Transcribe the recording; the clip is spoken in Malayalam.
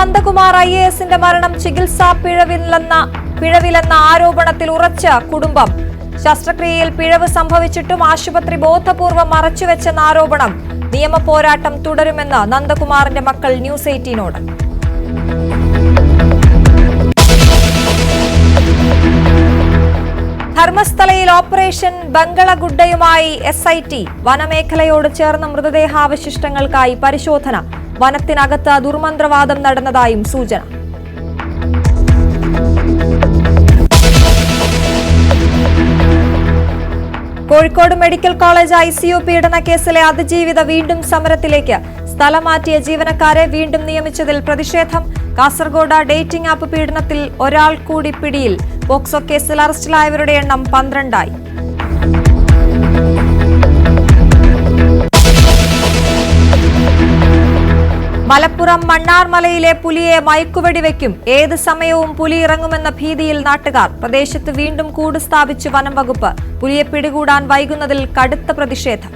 നന്ദകുമാർ IASന്റെ മരണം ചികിത്സാ പിഴവിലെന്ന ആരോപണത്തിൽ ഉറച്ച കുടുംബം. ശസ്ത്രക്രിയയിൽ പിഴവ് സംഭവിച്ചിട്ടും ആശുപത്രി ബോധപൂർവം മറച്ചുവെച്ചെന്ന ആരോപണം. നിയമ പോരാട്ടം തുടരുമെന്ന് നന്ദകുമാറിന്റെ മക്കൾ ന്യൂസ് 18നോട്. ധർമ്മസ്ഥലയിൽ ഓപ്പറേഷൻ ബംഗളഗുഡയുമായി SIT. വനമേഖലയോട് ചേർന്ന മൃതദേഹാവശിഷ്ടങ്ങൾക്കായി പരിശോധന. വനത്തിനകത്ത് ദുർമന്ത്രവാദം നടന്നതായും സൂചന. കോഴിക്കോട് മെഡിക്കൽ കോളേജ് ICU പീഡന കേസിലെ അതിജീവിത വീണ്ടും സമരത്തിലേക്ക്. സ്ഥലം മാറ്റിയ ജീവനക്കാരെ വീണ്ടും നിയമിച്ചതിൽ പ്രതിഷേധം. കാസർഗോഡ് ഡേറ്റിംഗ് ആപ്പ് പീഡനത്തിൽ ഒരാൾ കൂടി പിടിയിൽ. പോക്സോ കേസിൽ അറസ്റ്റിലായവരുടെ എണ്ണം 12ആയി. മലപ്പുറം മണ്ണാർമലയിലെ പുലിയെ മയക്കുവെടിവെക്കും. ഏത് സമയവും പുലി ഇറങ്ങുമെന്ന ഭീതിയിൽ നാട്ടുകാർ. പ്രദേശത്ത് വീണ്ടും കൂട് സ്ഥാപിച്ച് വനം വകുപ്പ്. പുലിയെ പിടികൂടാൻ വൈകുന്നതിൽ കടുത്ത പ്രതിഷേധം.